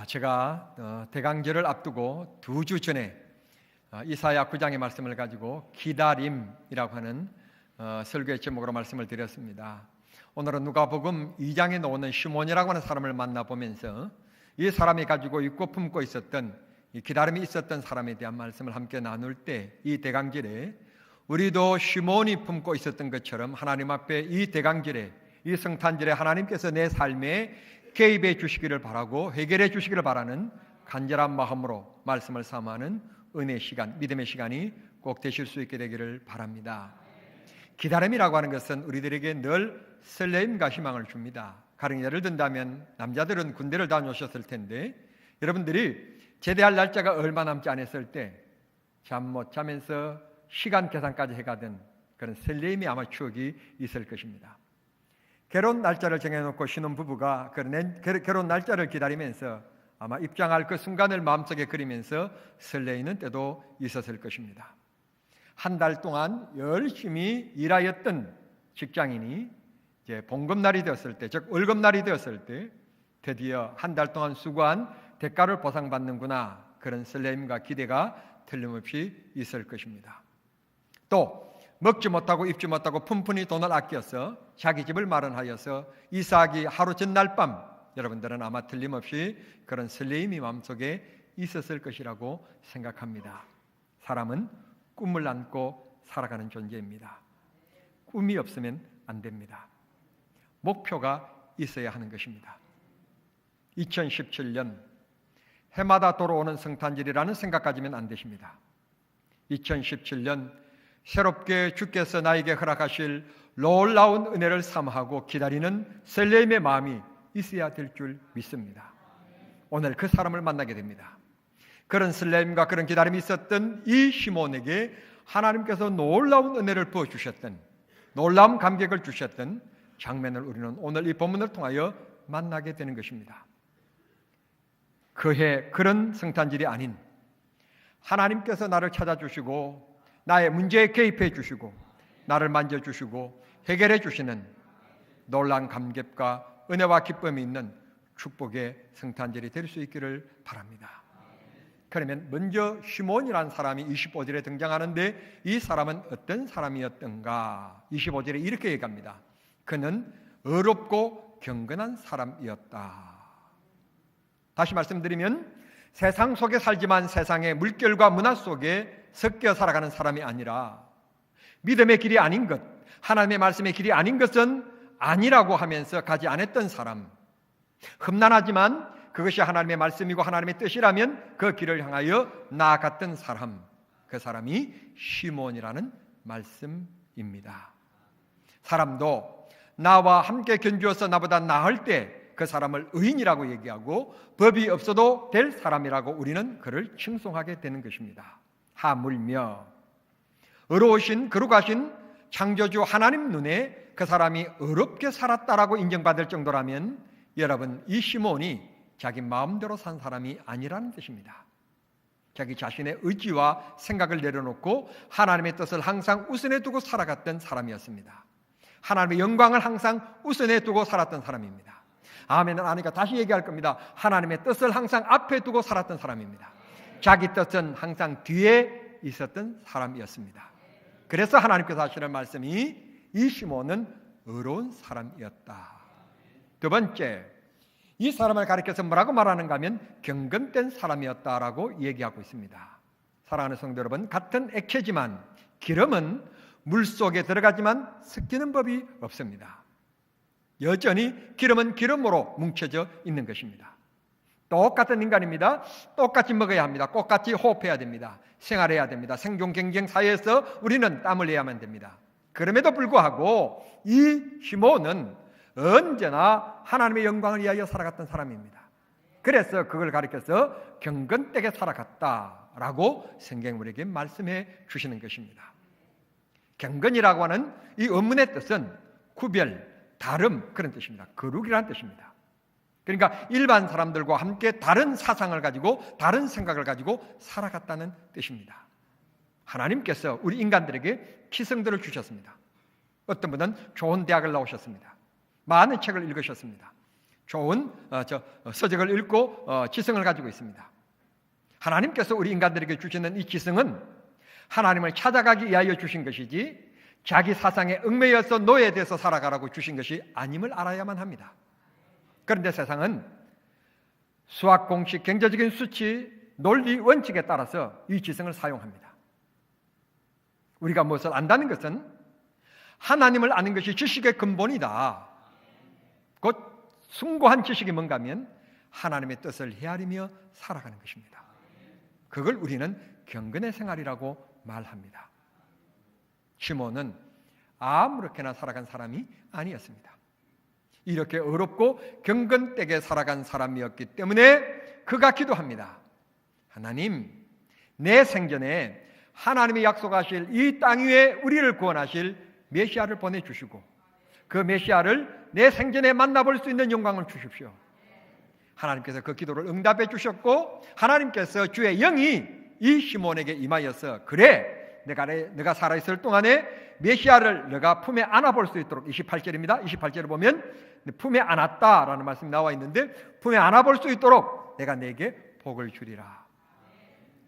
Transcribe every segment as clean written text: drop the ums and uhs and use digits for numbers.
제가 대강절을 앞두고 2주 전에 이사야 9장의 말씀을 가지고 기다림이라고 하는 설교의 제목으로 말씀을 드렸습니다. 오늘은 누가복음 2장에 나오는 시몬이라고 하는 사람을 만나보면서 이 사람이 가지고 있고 품고 있었던 이 기다림이 있었던 사람에 대한 말씀을 함께 나눌 때 이 대강절에 우리도 시몬이 품고 있었던 것처럼 하나님 앞에 이 대강절에 이 성탄절에 하나님께서 내 삶에 개입해 주시기를 바라고 해결해 주시기를 바라는 간절한 마음으로 말씀을 삼하는 은혜의 시간, 믿음의 시간이 꼭 되실 수 있게 되기를 바랍니다. 기다림이라고 하는 것은 우리들에게 늘 설레임과 희망을 줍니다. 가령 예를 든다면 남자들은 군대를 다녀오셨을 텐데 여러분들이 제대할 날짜가 얼마 남지 않았을 때 잠 못 자면서 시간 계산까지 해가던 그런 설레임이 아마 추억이 있을 것입니다. 결혼 날짜를 정해놓고 신혼부부가 결혼 날짜를 기다리면서 아마 입장할 그 순간을 마음속에 그리면서 설레이는 때도 있었을 것입니다. 한 달 동안 열심히 일하였던 직장인이 이제 봉급날이 되었을 때, 즉 월급날이 되었을 때 드디어 한 달 동안 수고한 대가를 보상받는구나, 그런 설레임과 기대가 틀림없이 있을 것입니다. 또 먹지 못하고 입지 못하고 푼푼히 돈을 아껴서 자기 집을 마련하여서 이사하기 하루 전날 밤, 여러분들은 아마 틀림없이 그런 설레임이 마음속에 있었을 것이라고 생각합니다. 사람은 꿈을 안고 살아가는 존재입니다. 꿈이 없으면 안 됩니다. 목표가 있어야 하는 것입니다. 2017년 해마다 돌아오는 성탄절이라는 생각 가지면 안 되십니다. 2017년 새롭게 주께서 나에게 허락하실 놀라운 은혜를 사모하고 기다리는 설렘의 마음이 있어야 될 줄 믿습니다. 오늘 그 사람을 만나게 됩니다. 그런 설렘과 그런 기다림이 있었던 이 시몬에게 하나님께서 놀라운 은혜를 부어주셨던, 놀라운 감격을 주셨던 장면을 우리는 오늘 이 본문을 통하여 만나게 되는 것입니다. 그해 그런 성탄절이 아닌 하나님께서 나를 찾아주시고 나의 문제에 개입해 주시고 나를 만져주시고 해결해 주시는 놀라운 감격과 은혜와 기쁨이 있는 축복의 성탄절이 될 수 있기를 바랍니다. 그러면 먼저 시몬이라는 사람이 25절에 등장하는데 이 사람은 어떤 사람이었던가? 25절에 이렇게 얘기합니다. 그는 어렵고 경건한 사람이었다. 다시 말씀드리면 세상 속에 살지만 세상의 물결과 문화 속에 섞여 살아가는 사람이 아니라 믿음의 길이 아닌 것, 하나님의 말씀의 길이 아닌 것은 아니라고 하면서 가지 않았던 사람, 험난하지만 그것이 하나님의 말씀이고 하나님의 뜻이라면 그 길을 향하여 나아갔던 사람, 그 사람이 시몬이라는 말씀입니다. 사람도 나와 함께 견주어서 나보다 나을 때 그 사람을 의인이라고 얘기하고 법이 없어도 될 사람이라고 우리는 그를 칭송하게 되는 것입니다. 하물며 의로우신 거룩하신 창조주 하나님 눈에 그 사람이 어렵게 살았다라고 인정받을 정도라면 여러분, 이 시몬이 자기 마음대로 산 사람이 아니라는 뜻입니다. 자기 자신의 의지와 생각을 내려놓고 하나님의 뜻을 항상 우선에 두고 살아갔던 사람이었습니다. 하나님의 영광을 항상 우선에 두고 살았던 사람입니다. 아멘은 아니까 다시 얘기할 겁니다. 하나님의 뜻을 항상 앞에 두고 살았던 사람입니다. 자기 뜻은 항상 뒤에 있었던 사람이었습니다. 그래서 하나님께서 하시는 말씀이 이 시몬은 의로운 사람이었다. 두 번째, 이 사람을 가리켜서 뭐라고 말하는가 하면 경건된 사람이었다라고 얘기하고 있습니다. 사랑하는 성도 여러분, 같은 액체지만 기름은 물속에 들어가지만 섞이는 법이 없습니다. 여전히 기름은 기름으로 뭉쳐져 있는 것입니다. 똑같은 인간입니다. 똑같이 먹어야 합니다. 똑같이 호흡해야 됩니다. 생활해야 됩니다. 생존 경쟁 사회에서 우리는 땀을 내야만 됩니다. 그럼에도 불구하고 이 시몬은 언제나 하나님의 영광을 위하여 살아갔던 사람입니다. 그래서 그걸 가리켜서 경건되게 살아갔다라고 성경 우리에게 말씀해 주시는 것입니다. 경건이라고 하는 이 원문의 뜻은 구별, 다름, 그런 뜻입니다. 거룩이라는 뜻입니다. 그러니까 일반 사람들과 함께 다른 사상을 가지고 다른 생각을 가지고 살아갔다는 뜻입니다. 하나님께서 우리 인간들에게 기성들을 주셨습니다. 어떤 분은 좋은 대학을 나오셨습니다. 많은 책을 읽으셨습니다. 좋은 서적을 읽고 지성을 가지고 있습니다. 하나님께서 우리 인간들에게 주시는 이 지성은 하나님을 찾아가기 위하여 주신 것이지 자기 사상에 얽매여서 노예돼서 살아가라고 주신 것이 아님을 알아야만 합니다. 그런데 세상은 수학 공식, 경제적인 수치, 논리 원칙에 따라서 이 지성을 사용합니다. 우리가 무엇을 안다는 것은 하나님을 아는 것이 지식의 근본이다. 곧 숭고한 지식이 뭔가 하면 하나님의 뜻을 헤아리며 살아가는 것입니다. 그걸 우리는 경건의 생활이라고 말합니다. 시몬은 아무렇게나 살아간 사람이 아니었습니다. 이렇게 어렵고 경건되게 살아간 사람이었기 때문에 그가 기도합니다. 하나님, 내 생전에 하나님이 약속하실 이 땅 위에 우리를 구원하실 메시아를 보내주시고 그 메시아를 내 생전에 만나볼 수 있는 영광을 주십시오. 하나님께서 그 기도를 응답해 주셨고 하나님께서 주의 영이 이 시몬에게 임하여서 그래 내가 살아있을 동안에 메시아를 내가 품에 안아볼 수 있도록 28절입니다. 28절을 보면 품에 안았다라는 말씀이 나와 있는데 품에 안아볼 수 있도록 내가 내게 복을 주리라.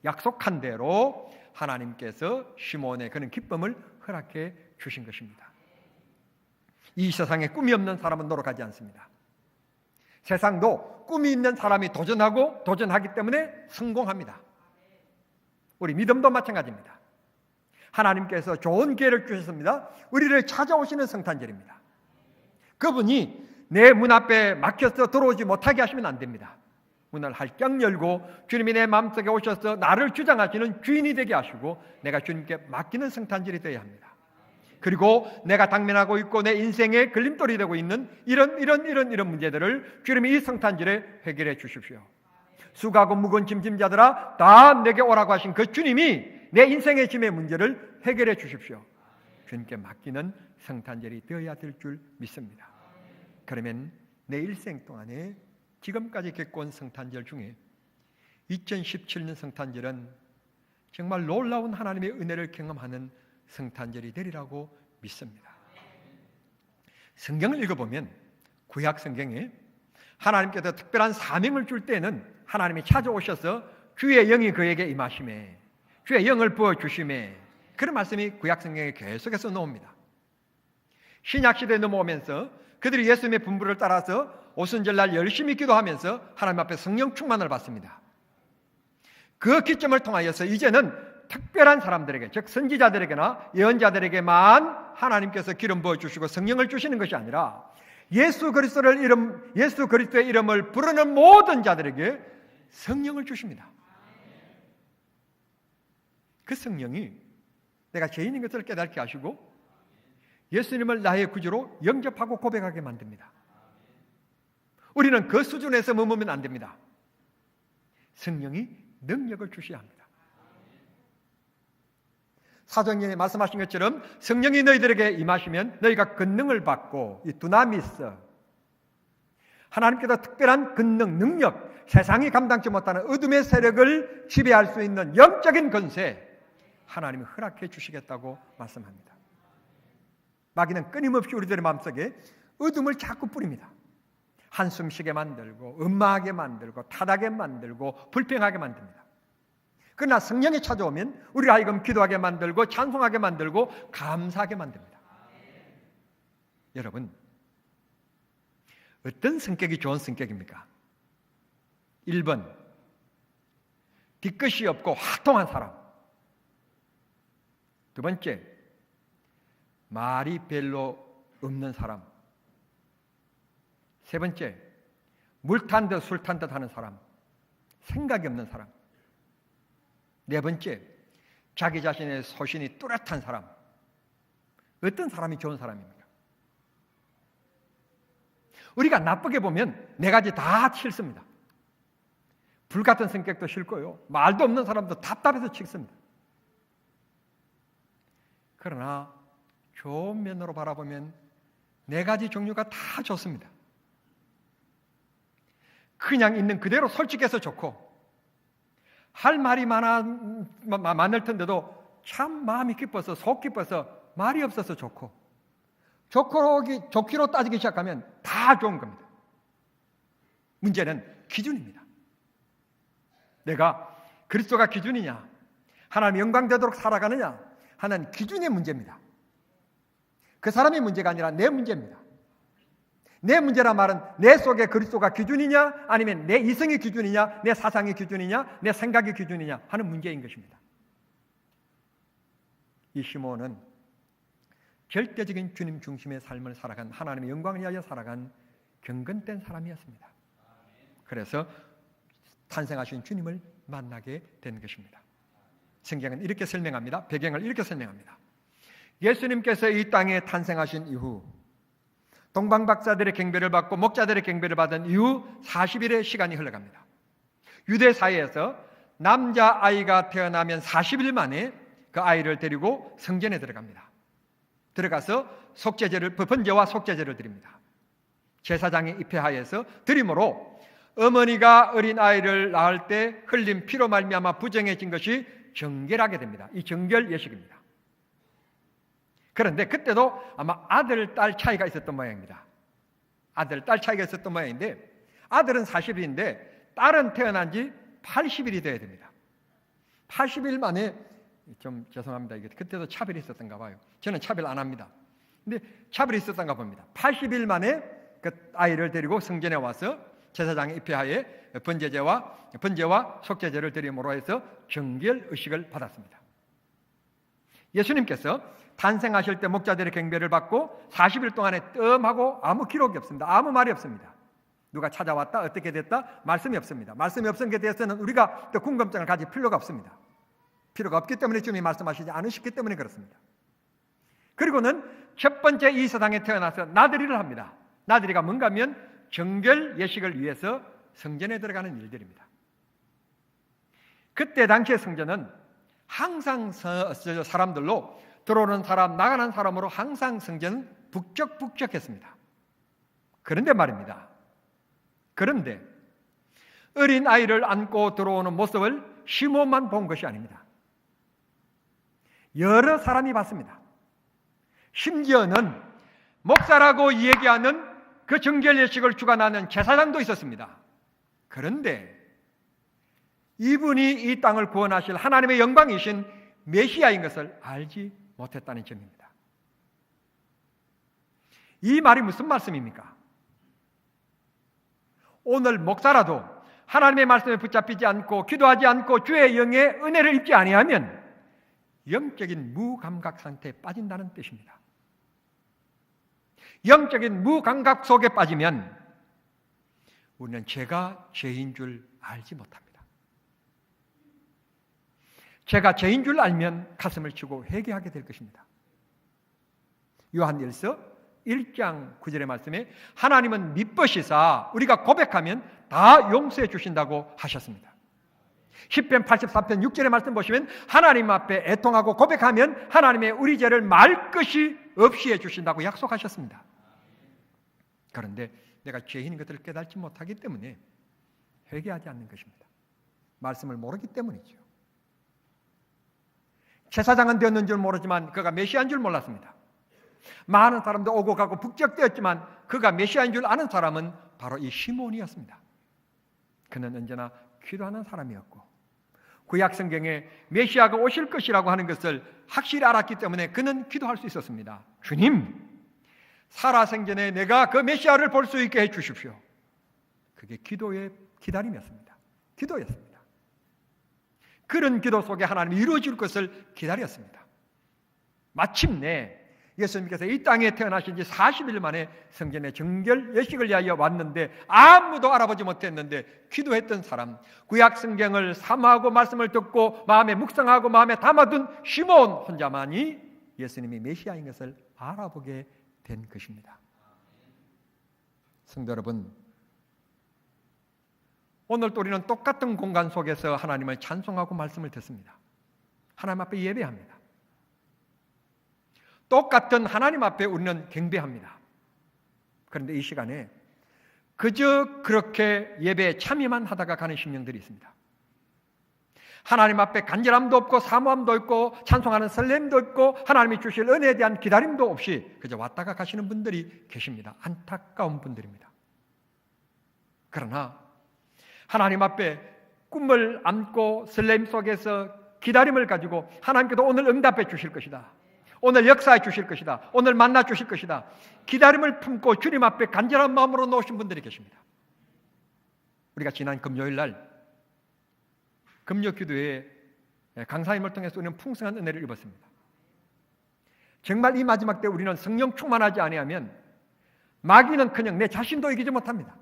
약속한 대로 하나님께서 시몬의 그런 기쁨을 허락해 주신 것입니다. 이 세상에 꿈이 없는 사람은 노력하지 않습니다. 세상도 꿈이 있는 사람이 도전하기 때문에 성공합니다. 우리 믿음도 마찬가지입니다. 하나님께서 좋은 기회를 주셨습니다. 우리를 찾아오시는 성탄절입니다. 그분이 내 문 앞에 막혀서 들어오지 못하게 하시면 안 됩니다. 문을 활짝 열고 주님이 내 마음속에 오셔서 나를 주장하시는 주인이 되게 하시고 내가 주님께 맡기는 성탄절이 되어야 합니다. 그리고 내가 당면하고 있고 내 인생의 걸림돌이 되고 있는 이런 문제들을 주님이 이 성탄절에 해결해 주십시오. 수고하고 무거운 짐짐자들아 다 내게 오라고 하신 그 주님이 내 인생의 짐의 문제를 해결해 주십시오. 주님께 맡기는 성탄절이 되어야 될 줄 믿습니다. 그러면 내 일생 동안에 지금까지 겪어온 성탄절 중에 2017년 성탄절은 정말 놀라운 하나님의 은혜를 경험하는 성탄절이 되리라고 믿습니다. 성경을 읽어보면 구약 성경에 하나님께서 특별한 사명을 줄 때는 하나님이 찾아오셔서 주의 영이 그에게 임하심에 주의 영을 부어주심에 그런 말씀이 구약 성경에 계속해서 나옵니다. 신약시대에 넘어오면서 그들이 예수님의 분부를 따라서 오순절날 열심히 기도하면서 하나님 앞에 성령 충만을 받습니다. 그 기점을 통하여서 이제는 특별한 사람들에게 즉 선지자들에게나 예언자들에게만 하나님께서 기름 부어주시고 성령을 주시는 것이 아니라 예수 그리스도의 이름을 부르는 모든 자들에게 성령을 주십니다. 그 성령이 내가 죄인인 것을 깨닫게 하시고 예수님을 나의 구주로 영접하고 고백하게 만듭니다. 우리는 그 수준에서 머무면 안 됩니다. 성령이 능력을 주셔야 합니다. 사도행전에 말씀하신 것처럼 성령이 너희들에게 임하시면 너희가 권능을 받고 이 두나미스 하나님께서 특별한 권능, 능력 세상이 감당치 못하는 어둠의 세력을 지배할 수 있는 영적인 권세 하나님이 허락해 주시겠다고 말씀합니다. 마귀는 끊임없이 우리들의 마음속에 어둠을 자꾸 뿌립니다. 한숨 쉬게 만들고 음마하게 만들고 타닥게 만들고 불평하게 만듭니다. 그러나 성령이 찾아오면 우리가 하여금 기도하게 만들고 찬송하게 만들고 감사하게 만듭니다. 여러분 어떤 성격이 좋은 성격입니까? 1번 뒤끝이 없고 화통한 사람. 두 번째 말이 별로 없는 사람. 세 번째 물 탄 듯 술 탄 듯 하는 사람. 생각이 없는 사람. 네 번째 자기 자신의 소신이 뚜렷한 사람. 어떤 사람이 좋은 사람입니까? 우리가 나쁘게 보면 네 가지 다 싫습니다. 불같은 성격도 싫고요. 말도 없는 사람도 답답해서 싫습니다. 그러나 좋은 면으로 바라보면 네 가지 종류가 다 좋습니다. 그냥 있는 그대로 솔직해서 좋고 할 말이 많을 텐데도 참 마음이 깊어서 속 깊어서 말이 없어서 좋고 좋기로 따지기 시작하면 다 좋은 겁니다. 문제는 기준입니다. 내가 그리스도가 기준이냐, 하나님 영광되도록 살아가느냐 하는 기준의 문제입니다. 그 사람의 문제가 아니라 내 문제입니다. 내 문제란 말은 내 속에 그리스도가 기준이냐, 아니면 내 이성의 기준이냐, 내 사상의 기준이냐, 내 생각의 기준이냐 하는 문제인 것입니다. 이 시몬은 절대적인 주님 중심의 삶을 살아간, 하나님의 영광을 위하여 살아간 경건된 사람이었습니다. 그래서 탄생하신 주님을 만나게 된 것입니다. 성경은 이렇게 설명합니다. 배경을 이렇게 설명합니다. 예수님께서 이 땅에 탄생하신 이후, 동방박사들의 경배를 받고 목자들의 경배를 받은 이후 40일의 시간이 흘러갑니다. 유대 사회에서 남자아이가 태어나면 40일 만에 그 아이를 데리고 성전에 들어갑니다. 들어가서 속죄제를, 번제와 속죄제를 드립니다. 제사장의 입회하에서 드림으로 어머니가 어린 아이를 낳을 때 흘린 피로 말미암아 부정해진 것이 정결하게 됩니다. 이 정결 예식입니다. 그런데 그때도 아마 아들, 딸 차이가 있었던 모양입니다. 아들, 딸 차이가 있었던 모양인데, 아들은 40일인데 딸은 태어난 지 80일이 돼야 됩니다. 80일 만에, 좀 죄송합니다. 이게 그때도 차별이 있었던가 봐요. 저는 차별 안 합니다. 근데 차별이 있었던가 봅니다. 80일 만에 그 아이를 데리고 성전에 와서 제사장의 입회하에 번제와 속죄제를 드림으로 해서 정결 의식을 받았습니다. 예수님께서 탄생하실 때 목자들의 경배를 받고 40일 동안에 뜸하고 아무 기록이 없습니다. 아무 말이 없습니다. 누가 찾아왔다, 어떻게 됐다, 말씀이 없습니다. 말씀이 없은 것에 대해서는 우리가 또 궁금증을 가질 필요가 없습니다. 필요가 없기 때문에 주님이 말씀하시지 않으셨기 때문에 그렇습니다. 그리고는 첫 번째 이 세상에 태어나서 나들이를 합니다. 나들이가 뭔가 하면 정결 예식을 위해서 성전에 들어가는 일들입니다. 그때 당시의 성전은 항상 사람들로, 들어오는 사람, 나가는 사람으로 항상 성전은 북적북적했습니다. 그런데 말입니다. 그런데 어린 아이를 안고 들어오는 모습을 시몬만 본 것이 아닙니다. 여러 사람이 봤습니다. 심지어는 목사라고 얘기하는 그 정결 예식을 주관하는 제사장도 있었습니다. 그런데 이분이 이 땅을 구원하실 하나님의 영광이신 메시아인 것을 알지 못했다는 점입니다. 이 말이 무슨 말씀입니까? 오늘 목사라도 하나님의 말씀에 붙잡히지 않고 기도하지 않고 주의 영의 은혜를 입지 아니하면 영적인 무감각 상태에 빠진다는 뜻입니다. 영적인 무감각 속에 빠지면 우리는 제가 죄인 줄 알지 못합니다. 제가 죄인 줄 알면 가슴을 치고 회개하게 될 것입니다. 요한일서 1장 9절의 말씀에 하나님은 미쁘시사 우리가 고백하면 다 용서해 주신다고 하셨습니다. 시편 84편 6절의 말씀 보시면 하나님 앞에 애통하고 고백하면 하나님의 우리 죄를 말 것이 없이 해주신다고 약속하셨습니다. 그런데 내가 죄인인 것을 깨닫지 못하기 때문에 회개하지 않는 것입니다. 말씀을 모르기 때문이죠. 제사장은 되었는 줄 모르지만 그가 메시아인 줄 몰랐습니다. 많은 사람도 오고 가고 북적되었지만 그가 메시아인 줄 아는 사람은 바로 이 시몬이었습니다. 그는 언제나 기도하는 사람이었고 구약 성경에 메시아가 오실 것이라고 하는 것을 확실히 알았기 때문에 그는 기도할 수 있었습니다. 주님, 살아생전에 내가 그 메시아를 볼 수 있게 해주십시오. 그게 기도의 기다림이었습니다. 기도였습니다. 그런 기도 속에 하나님이 이루어질 것을 기다렸습니다. 마침내 예수님께서 이 땅에 태어나신 지 40일 만에 성전의 정결 예식을 위하여 왔는데 아무도 알아보지 못했는데 기도했던 사람, 구약 성경을 사모하고 말씀을 듣고 마음에 묵상하고 마음에 담아둔 시몬 혼자만이 예수님이 메시아인 것을 알아보게 된 것입니다. 성도 여러분, 오늘 또 우리는 똑같은 공간 속에서 하나님을 찬송하고 말씀을 듣습니다. 하나님 앞에 예배합니다. 똑같은 하나님 앞에 우리는 경배합니다. 그런데 이 시간에 그저 그렇게 예배에 참여만 하다가 가는 심령들이 있습니다. 하나님 앞에 간절함도 없고 사모함도 없고 찬송하는 설렘도 없고 하나님이 주실 은혜에 대한 기다림도 없이 그저 왔다가 가시는 분들이 계십니다. 안타까운 분들입니다. 그러나 하나님 앞에 꿈을 안고 설렘 속에서 기다림을 가지고 하나님께서 오늘 응답해 주실 것이다, 오늘 역사해 주실 것이다, 오늘 만나 주실 것이다, 기다림을 품고 주님 앞에 간절한 마음으로 놓으신 분들이 계십니다. 우리가 지난 금요일 날 금요 기도회에 강사님을 통해서 우리는 풍성한 은혜를 입었습니다. 정말 이 마지막 때 우리는 성령 충만하지 아니하면 마귀는커녕 내 자신도 이기지 못합니다.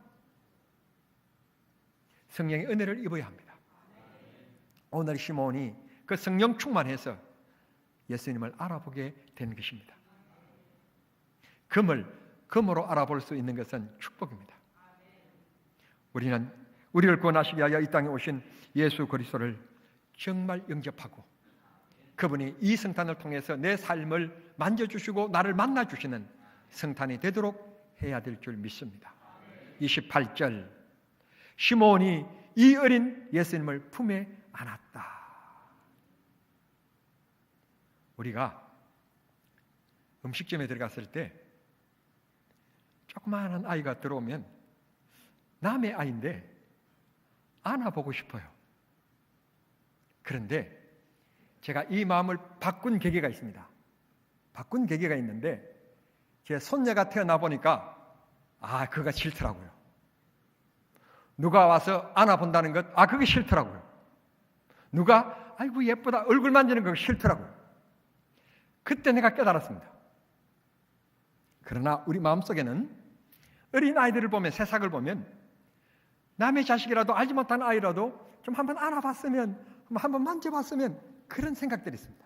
성령의 은혜를 입어야 합니다. 오늘 시몬이 그 성령 충만해서 예수님을 알아보게 된 것입니다. 금으로 알아볼 수 있는 것은 축복입니다. 우리는 우리를 구원하시기 위하여 이 땅에 오신 예수 그리스도를 정말 영접하고 그분이 이 성탄을 통해서 내 삶을 만져주시고 나를 만나주시는 성탄이 되도록 해야 될 줄 믿습니다. 28절, 시몬이 이 어린 예수님을 품에 안았다. 우리가 음식점에 들어갔을 때 조그마한 아이가 들어오면 남의 아이인데 안아보고 싶어요. 그런데 제가 이 마음을 바꾼 계기가 있습니다. 바꾼 계기가 있는데 제 손녀가 태어나 보니까 그거 싫더라고요. 누가 와서 안아본다는 것, 그게 싫더라고요. 누가 아이고 예쁘다 얼굴 만지는 거 싫더라고요. 그때 내가 깨달았습니다. 그러나 우리 마음속에는 어린 아이들을 보면, 새싹을 보면 남의 자식이라도 알지 못한 아이라도 좀 한번 안아봤으면, 한번 만져봤으면 그런 생각들이 있습니다.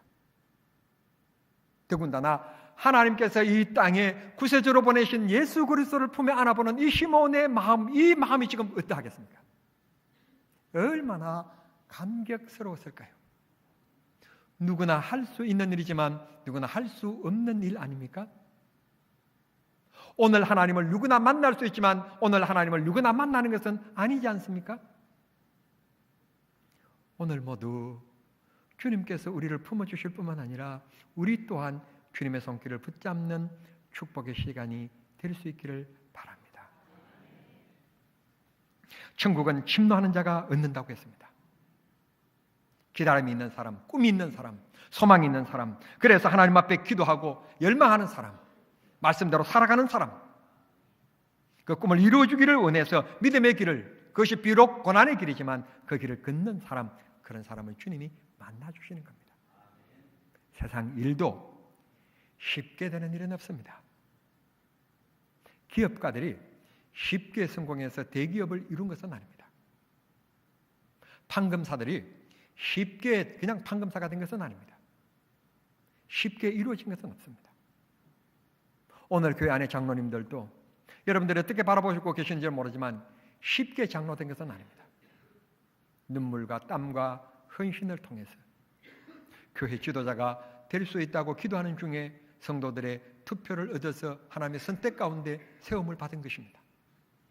더군다나 하나님께서 이 땅에 구세주로 보내신 예수 그리스도를 품에 안아보는 이 시몬의 마음, 이 마음이 지금 어떠하겠습니까? 얼마나 감격스러웠을까요? 누구나 할 수 있는 일이지만 누구나 할 수 없는 일 아닙니까? 오늘 하나님을 누구나 만날 수 있지만 오늘 하나님을 누구나 만나는 것은 아니지 않습니까? 오늘 모두 주님께서 우리를 품어주실 뿐만 아니라 우리 또한 주님의 손길을 붙잡는 축복의 시간이 될 수 있기를 바랍니다. 천국은 침노하는 자가 얻는다고 했습니다. 기다림이 있는 사람, 꿈이 있는 사람, 소망이 있는 사람, 그래서 하나님 앞에 기도하고 열망하는 사람, 말씀대로 살아가는 사람, 그 꿈을 이루어주기를 원해서 믿음의 길을, 그것이 비록 고난의 길이지만 그 길을 걷는 사람, 그런 사람을 주님이 만나주시는 겁니다. 세상 일도 쉽게 되는 일은 없습니다. 기업가들이 쉽게 성공해서 대기업을 이룬 것은 아닙니다. 판금사들이 쉽게 그냥 판금사가 된 것은 아닙니다. 쉽게 이루어진 것은 없습니다. 오늘 교회 안에 장로님들도 여러분들이 어떻게 바라보시고 계신지 모르지만 쉽게 장로된 것은 아닙니다. 눈물과 땀과 헌신을 통해서 교회 지도자가 될 수 있다고 기도하는 중에 성도들의 투표를 얻어서 하나님의 선택 가운데 세움을 받은 것입니다.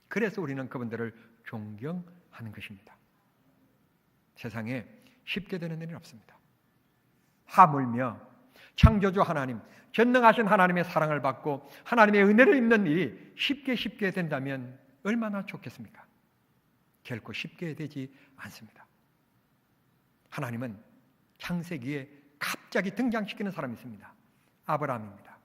그래서 우리는 그분들을 존경하는 것입니다. 세상에 쉽게 되는 일은 없습니다. 하물며 창조주 하나님, 전능하신 하나님의 사랑을 받고 하나님의 은혜를 입는 일이 쉽게 된다면 얼마나 좋겠습니까? 결코 쉽게 되지 않습니다. 하나님은 창세기에 갑자기 등장시키는 사람이 있습니다. 아브라함입니다.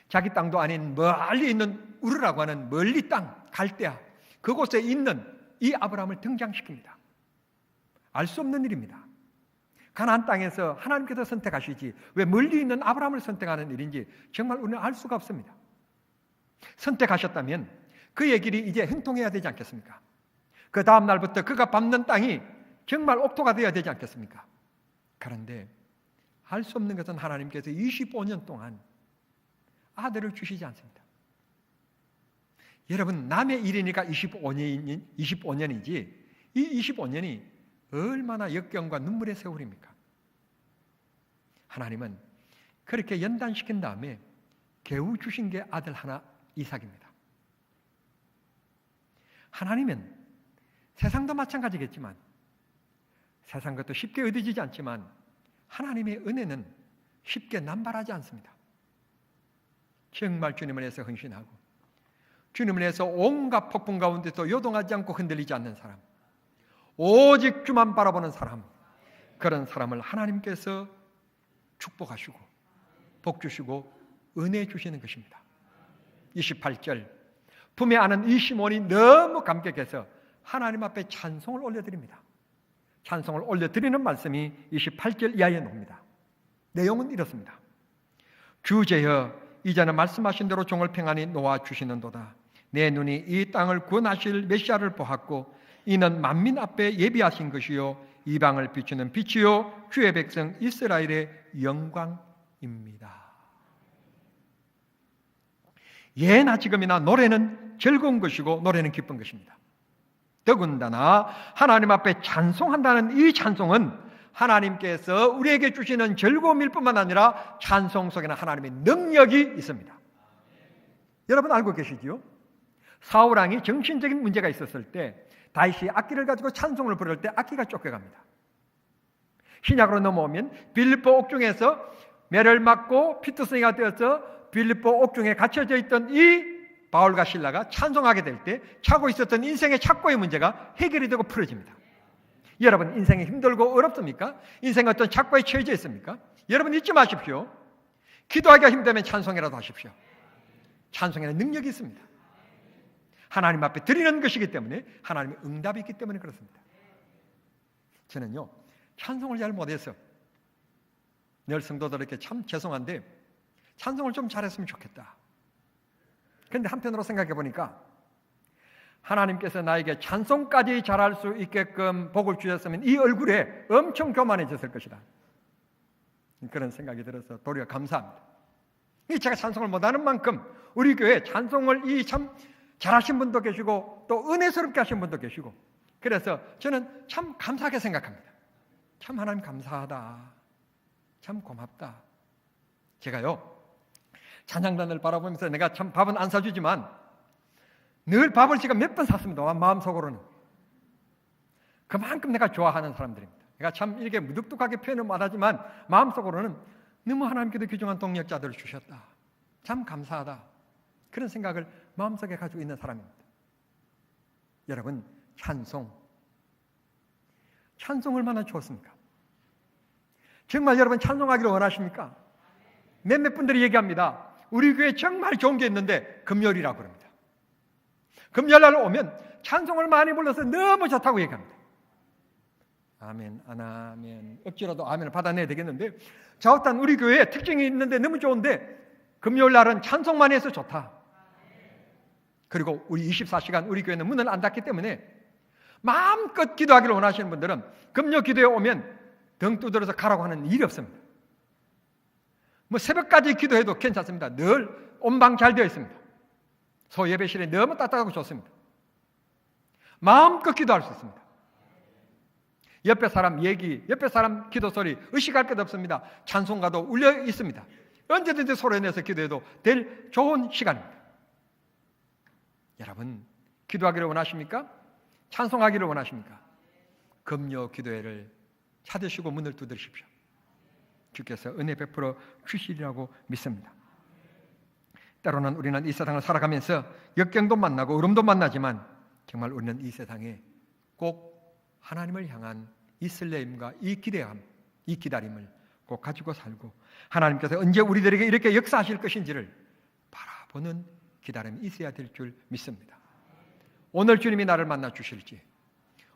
자기 땅도 아닌 멀리 있는 우르라고 하는 멀리 땅, 갈대아, 그곳에 있는 이 아브라함을 등장시킵니다. 알 수 없는 일입니다. 가나안 땅에서 하나님께서 선택하시지 왜 멀리 있는 아브라함을 선택하는 일인지 정말 우리는 알 수가 없습니다. 선택하셨다면 그의 길이 이제 형통해야 되지 않겠습니까? 그 다음 날부터 그가 밟는 땅이 정말 옥토가 되어야 되지 않겠습니까? 그런데 알 수 없는 것은 하나님께서 25년 동안 아들을 주시지 않습니다. 여러분, 남의 일이니까 25년이지 이 25년이 얼마나 역경과 눈물의 세월입니까? 하나님은 그렇게 연단시킨 다음에 겨우 주신 게 아들 하나 이삭입니다. 하나님은 세상도 마찬가지겠지만 세상 것도 쉽게 얻어지지 않지만 하나님의 은혜는 쉽게 남발하지 않습니다. 정말 주님을 위해서 헌신하고 주님을 위해서 온갖 폭풍 가운데서 요동하지 않고 흔들리지 않는 사람, 오직 주만 바라보는 사람, 그런 사람을 하나님께서 축복하시고 복 주시고 은혜 주시는 것입니다. 28절, 품에 안은 이 시몬이 너무 감격해서 하나님 앞에 찬송을 올려드립니다. 찬송을 올려드리는 말씀이 28절 이하에 나옵니다. 내용은 이렇습니다. 주제여, 이제는 말씀하신 대로 종을 평안히 놓아주시는도다. 내 눈이 이 땅을 구원하실 메시아를 보았고 이는 만민 앞에 예비하신 것이요 이방을 비추는 빛이요 주의 백성 이스라엘의 영광입니다. 예나 지금이나 노래는 즐거운 것이고 노래는 기쁜 것입니다. 더군다나 하나님 앞에 찬송한다는 이 찬송은 하나님께서 우리에게 주시는 즐거움일 뿐만 아니라 찬송 속에는 하나님의 능력이 있습니다. 여러분 알고 계시지요? 사울왕이 정신적인 문제가 있었을 때 다윗이 악기를 가지고 찬송을 부를 때 악기가 쫓겨갑니다. 신약으로 넘어오면 빌립보 옥중에서 매를 맞고 피투성이가 되어서 빌립보 옥중에 갇혀져 있던 이 바울과 실라가 찬송하게 될 때 차고 있었던 인생의 착고의 문제가 해결이 되고 풀어집니다. 여러분 인생이 힘들고 어렵습니까? 인생 어떤 착고에 처해져 있습니까? 여러분 잊지 마십시오. 기도하기가 힘들면 찬송이라도 하십시오. 찬송에는 능력이 있습니다. 하나님 앞에 드리는 것이기 때문에 하나님의 응답이 있기 때문에 그렇습니다. 저는요 찬송을 잘 못해서 늘 성도들에게 참 죄송한데 찬송을 좀 잘했으면 좋겠다. 그런데 한편으로 생각해 보니까 하나님께서 나에게 찬송까지 잘할 수 있게끔 복을 주셨으면 이 얼굴에 엄청 교만해졌을 것이다. 그런 생각이 들어서 도리어 감사합니다. 제가 찬송을 못하는 만큼 우리 교회 찬송을 참 잘하신 분도 계시고 또 은혜스럽게 하신 분도 계시고 그래서 저는 참 감사하게 생각합니다. 참 하나님 감사하다. 참 고맙다. 제가요 찬양단을 바라보면서 내가 참 밥은 안 사주지만 늘 밥을 제가 몇 번 샀습니다. 마음속으로는. 그만큼 내가 좋아하는 사람들입니다. 내가 참 이렇게 무뚝뚝하게 표현을 못하지만 마음속으로는 너무 하나님께도 귀중한 동력자들을 주셨다. 참 감사하다. 그런 생각을 마음속에 가지고 있는 사람입니다. 여러분 찬송 얼마나 좋습니까? 정말 여러분 찬송하기를 원하십니까? 몇몇 분들이 얘기합니다. 우리 교회에 정말 좋은 게 있는데 금요일이라고 그럽니다. 금요일날 오면 찬송을 많이 불러서 너무 좋다고 얘기합니다. 아멘, 아멘. 억지로도 아멘을 받아내야 되겠는데 자우탄 우리 교회에 특징이 있는데 너무 좋은데 금요일날은 찬송만 해서 좋다. 그리고 우리 24시간 우리 교회는 문을 안 닫기 때문에 마음껏 기도하기를 원하시는 분들은 금요 기도에 오면 등 두드려서 가라고 하는 일이 없습니다. 뭐 새벽까지 기도해도 괜찮습니다. 늘 온방 잘 되어 있습니다. 소예배실에 너무 따뜻하고 좋습니다. 마음껏 기도할 수 있습니다. 옆에 사람 얘기, 옆에 사람 기도 소리 의식할 것 없습니다. 찬송가도 울려 있습니다. 언제든지 소리 내서 기도해도 될 좋은 시간입니다. 여러분 기도하기를 원하십니까? 찬송하기를 원하십니까? 금요 기도회를 찾으시고 문을 두드리십시오. 주께서 은혜 베풀어 주시리라고 믿습니다. 때로는 우리는 이 세상을 살아가면서 역경도 만나고 어려움도 만나지만 정말 우리는 이 세상에 꼭 하나님을 향한 이 설레임과 이 기대함, 이 기다림을 꼭 가지고 살고 하나님께서 언제 우리들에게 이렇게 역사하실 것인지를 바라보는 기다림이 있어야 될 줄 믿습니다. 오늘 주님이 나를 만나 주실지,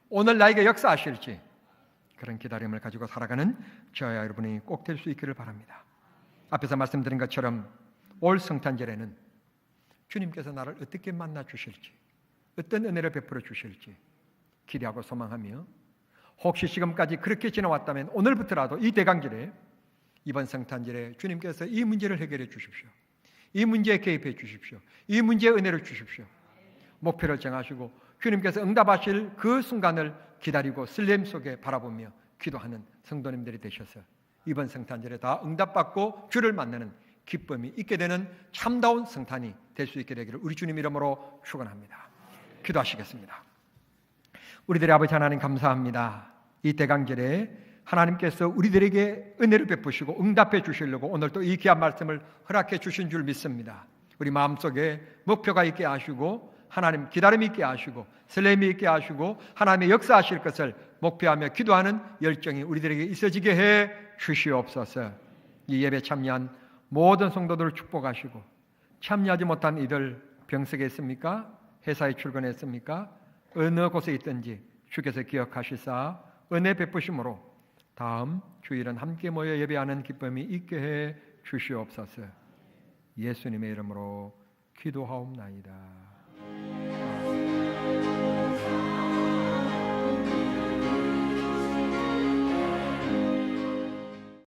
오늘 나에게 역사하실지 그런 기다림을 가지고 살아가는 저와 여러분이 꼭 될 수 있기를 바랍니다. 앞에서 말씀드린 것처럼 올 성탄절에는 주님께서 나를 어떻게 만나 주실지, 어떤 은혜를 베풀어 주실지 기대하고 소망하며 혹시 지금까지 그렇게 지나왔다면 오늘부터라도 이 대강절에 이번 성탄절에 주님께서 이 문제를 해결해 주십시오. 이 문제에 개입해 주십시오. 이 문제에 은혜를 주십시오. 목표를 정하시고 주님께서 응답하실 그 순간을 기다리고 설렘 속에 바라보며 기도하는 성도님들이 되셔서 이번 성탄절에 다 응답받고 주를 만나는 기쁨이 있게 되는 참다운 성탄이 될 수 있게 되기를 우리 주님 이름으로 축원합니다. 기도하시겠습니다. 우리들의 아버지 하나님 감사합니다. 이 대강절에 하나님께서 우리들에게 은혜를 베푸시고 응답해 주시려고 오늘 또 이 귀한 말씀을 허락해 주신 줄 믿습니다. 우리 마음속에 목표가 있게 하시고 하나님 기다림이 있게 하시고 설렘이 있게 하시고 하나님의 역사하실 것을 목표하며 기도하는 열정이 우리들에게 있어지게 해 주시옵소서. 이 예배 참여한 모든 성도들을 축복하시고 참여하지 못한 이들 병석에 있습니까? 회사에 출근했습니까? 어느 곳에 있든지 주께서 기억하시사 은혜 베푸심으로 다음 주일은 함께 모여 예배하는 기쁨이 있게 해 주시옵소서. 예수님의 이름으로 기도하옵나이다.